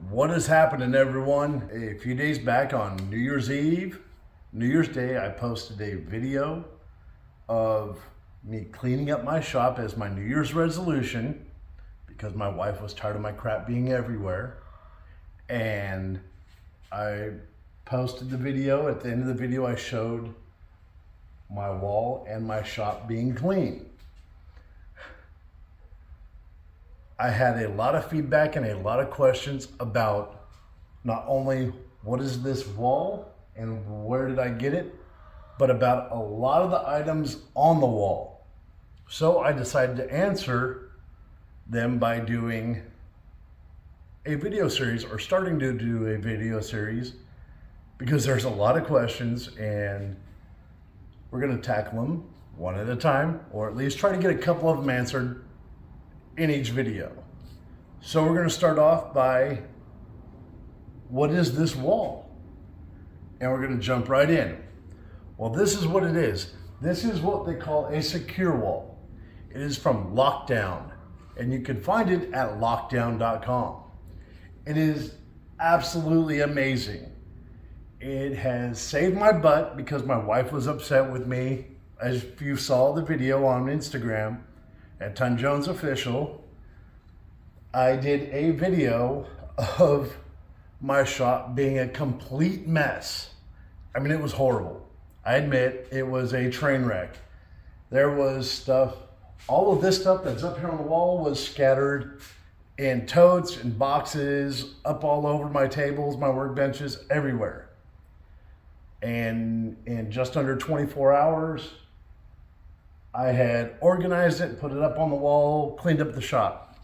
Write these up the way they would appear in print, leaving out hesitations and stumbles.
What is happening, everyone? A few days back on New Year's Eve, New Year's Day, I posted a video of me cleaning up my shop as my New Year's resolution because my wife was tired of my crap being everywhere. And I posted the video. At the end of the video, I showed my wall and my shop being clean. I had a lot of feedback and a lot of questions about not only what is this wall and where did I get it, but about a lot of the items on the wall. So I decided to answer them by doing a video series, or starting to do a video series, because there's a lot of questions and we're going to tackle them one at a time, or at least try to get a couple of them answered in each video. So we're going to start off by, what is this wall? And we're going to jump right in. Well, this is what it is. This is what they call a secure wall. It is from Lockdown, and you can find it at lockdown.com. It is absolutely amazing. It has saved my butt because my wife was upset with me. As you saw the video on Instagram at Ton Jones Official, I did a video of my shop being a complete mess. I mean, it was horrible. I admit it was a train wreck. There was stuff, all of this stuff that's up here on the wall was scattered in totes and boxes, up all over my tables, my workbenches, everywhere. And in just under 24 hours, I had organized it, put it up on the wall, cleaned up the shop.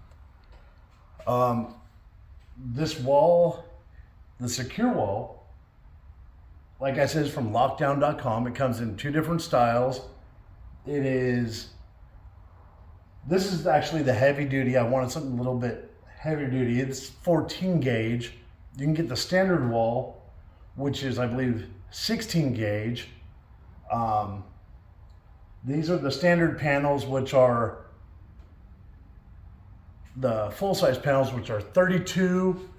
This wall, the secure wall, like I said, is from lockdown.com. It comes in two different styles. This is actually the heavy duty. I wanted something a little bit heavier duty. It's 14 gauge. You can get the standard wall, which is, I believe, 16 gauge. These are the standard panels, which are the full-size panels, which are 32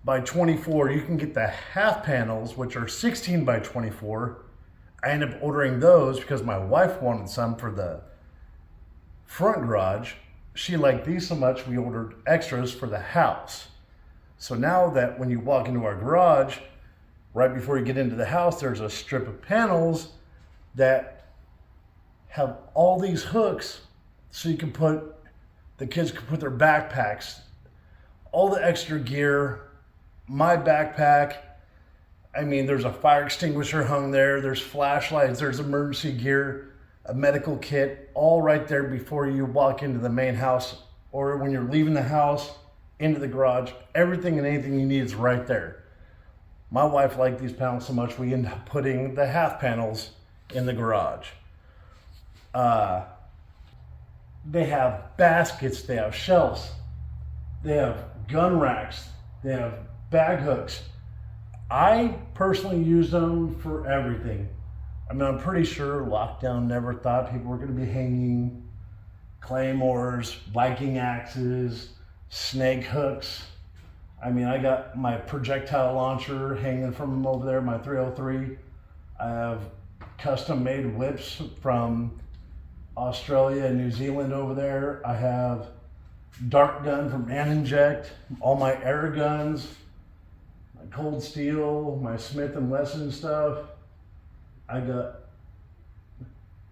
by 24. You can get the half panels, which are 16 by 24. I ended up ordering those because my wife wanted some for the front garage. She liked these so much, we ordered extras for the house. So now that when you walk into our garage, right before you get into the house, there's a strip of panels that have all these hooks so you can the kids can put their backpacks, all the extra gear, my backpack. I mean, there's a fire extinguisher hung there, there's flashlights, there's emergency gear, a medical kit, all right there before you walk into the main house, or when you're leaving the house into the garage. Everything and anything you need is right there. My wife liked these panels so much, we ended up putting the half panels in the garage. They have baskets, they have shelves, they have gun racks, they have bag hooks. I personally use them for everything. I mean, I'm pretty sure Lockdown never thought people were going to be hanging claymores, Viking axes, snake hooks. I mean, I got my projectile launcher hanging from over there, my 303. I have custom made whips from Australia and New Zealand over there. I have dart gun from Inject, all my air guns, my cold steel, my Smith & Wesson stuff. I got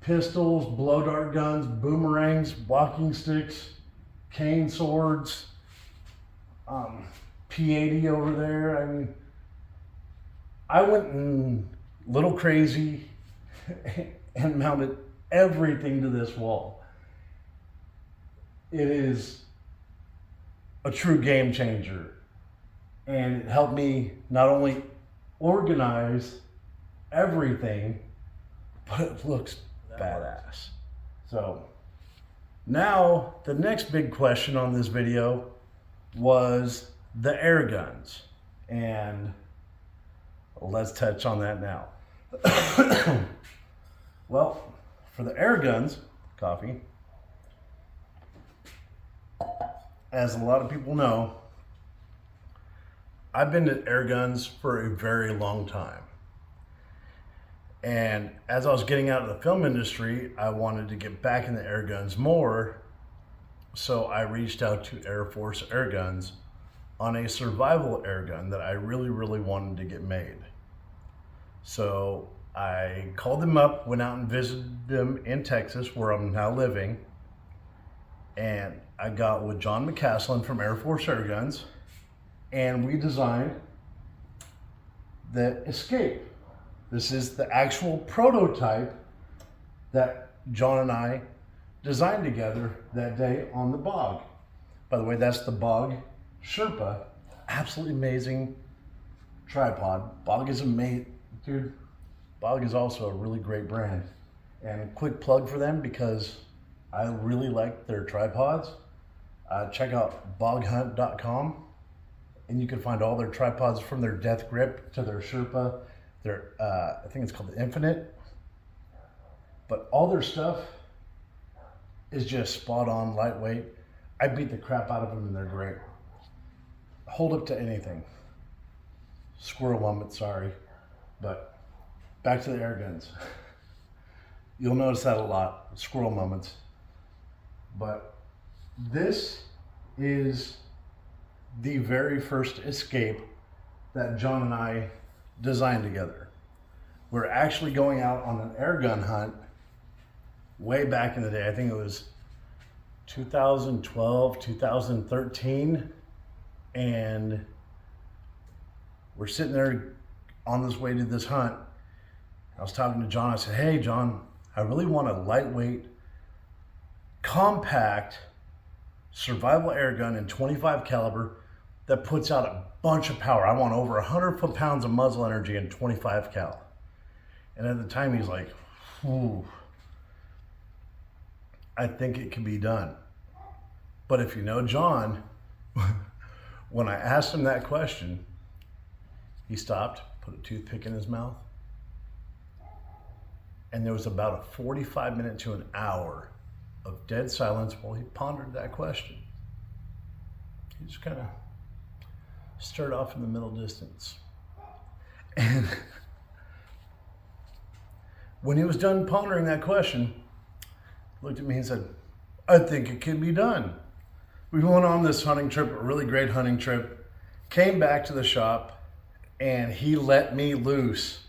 pistols, blow dart guns, boomerangs, walking sticks, cane swords, P80 over there. I mean, I went a little crazy and mounted everything to this wall. It is a true game changer, and it helped me not only organize everything, but it looks badass. So now the next big question on this video was the air guns, and let's touch on that now. Well, for the air guns, coffee, as a lot of people know, I've been to air guns for a very long time. And as I was getting out of the film industry, I wanted to get back in the air guns more. So I reached out to Airforce Airguns on a survival air gun that I really, really wanted to get made. So I called them up, went out and visited them in Texas, where I'm now living. And I got with John McCaslin from Airforce Airguns, and we designed the Escape. This is the actual prototype that John and I designed together that day on the bog. By the way, that's the Bog Sherpa. Absolutely amazing tripod. Bog is amazing, dude. Bog is also a really great brand. And a quick plug for them, because I really like their tripods. Check out boghunt.com, and you can find all their tripods, from their Death Grip to their Sherpa, their I think it's called the Infinite. But all their stuff is just spot on, lightweight. I beat the crap out of them, and they're great. Hold up to anything. Squirrel moment, sorry. But back to the air guns. You'll notice that a lot, squirrel moments. But this is the very first Escape that John and I designed together. We're actually going out on an air gun hunt way back in the day. I think it was 2012, 2013. And we're sitting there on this way to this hunt. I was talking to John. I said, hey, John, I really want a lightweight, compact survival air gun in 25 caliber that puts out a bunch of power. I want over 100 foot-pounds of muzzle energy in 25 cal. And at the time, he's like, ooh, I think it can be done. But if you know John, when I asked him that question, he stopped, put a toothpick in his mouth, and there was about a 45-minute to an hour of dead silence while he pondered that question. He just kind of stared off in the middle distance. And when he was done pondering that question, he looked at me and said, I think it can be done. We went on this hunting trip, a really great hunting trip, came back to the shop, and he let me loose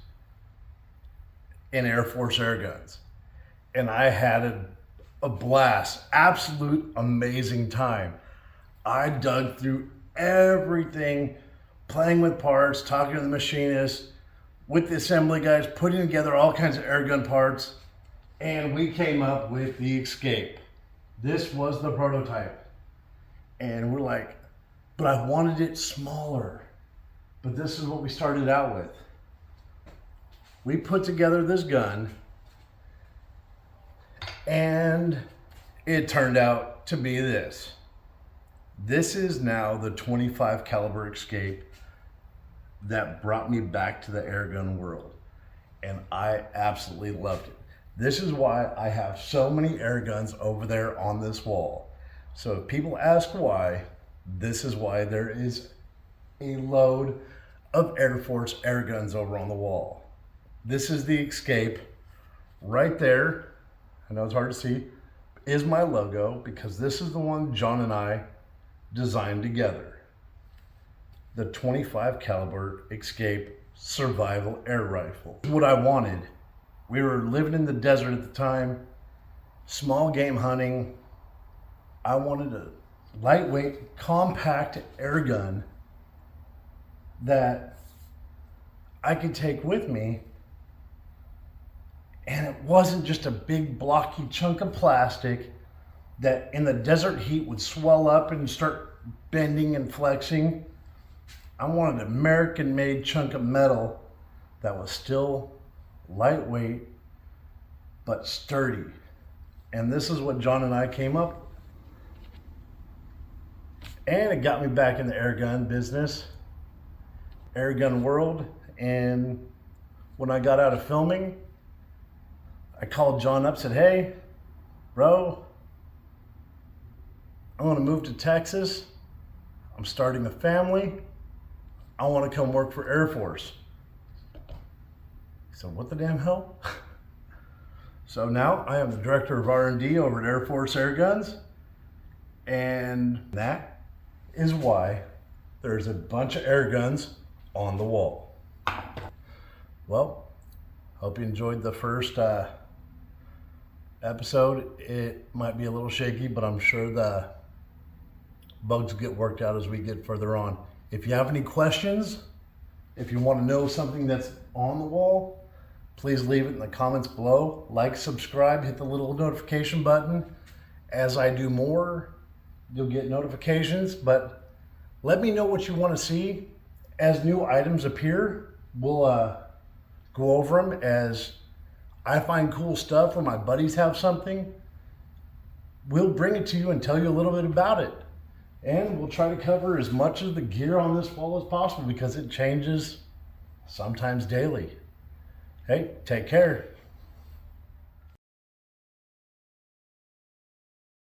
in Airforce Airguns. And I had a blast, absolute amazing time. I dug through everything, playing with parts, talking to the machinist, with the assembly guys, putting together all kinds of airgun parts, and we came up with the Escape. This was the prototype. And we're like, but I wanted it smaller. But this is what we started out with. We put together this gun, and it turned out to be this. This is now the 25 caliber Escape that brought me back to the airgun world. And I absolutely loved it. This is why I have so many air guns over there on this wall. So if people ask why, this is why there is a load of Airforce air guns over on the wall. This is the Escape right there. I know it's hard to see, is my logo, because this is the one John and I designed together. The 25 caliber Escape survival air rifle. What I wanted. We were living in the desert at the time, small game hunting. I wanted a lightweight, compact air gun that I could take with me, and it wasn't just a big blocky chunk of plastic that in the desert heat would swell up and start bending and flexing. I wanted an American-made chunk of metal that was still lightweight but sturdy. And this is what John and I came up with. And it got me back in the air gun business, air gun world. And when I got out of filming, I called John up, said, hey, bro, I want to move to Texas. I'm starting a family. I want to come work for Air Force. So what the damn hell? So now I am the director of R&D over at Airforce Airguns, and that is why there's a bunch of air guns on the wall. Well, hope you enjoyed the first episode. It might be a little shaky, but I'm sure the bugs get worked out as we get further on. If you have any questions, if you want to know something that's on the wall, please leave it in the comments below. Like, subscribe, hit the little notification button. As I do more, you'll get notifications, but let me know what you want to see. As new items appear, we'll go over them. As I find cool stuff or my buddies have something, we'll bring it to you and tell you a little bit about it. And we'll try to cover as much of the gear on this wall as possible because it changes sometimes daily. Hey, take care.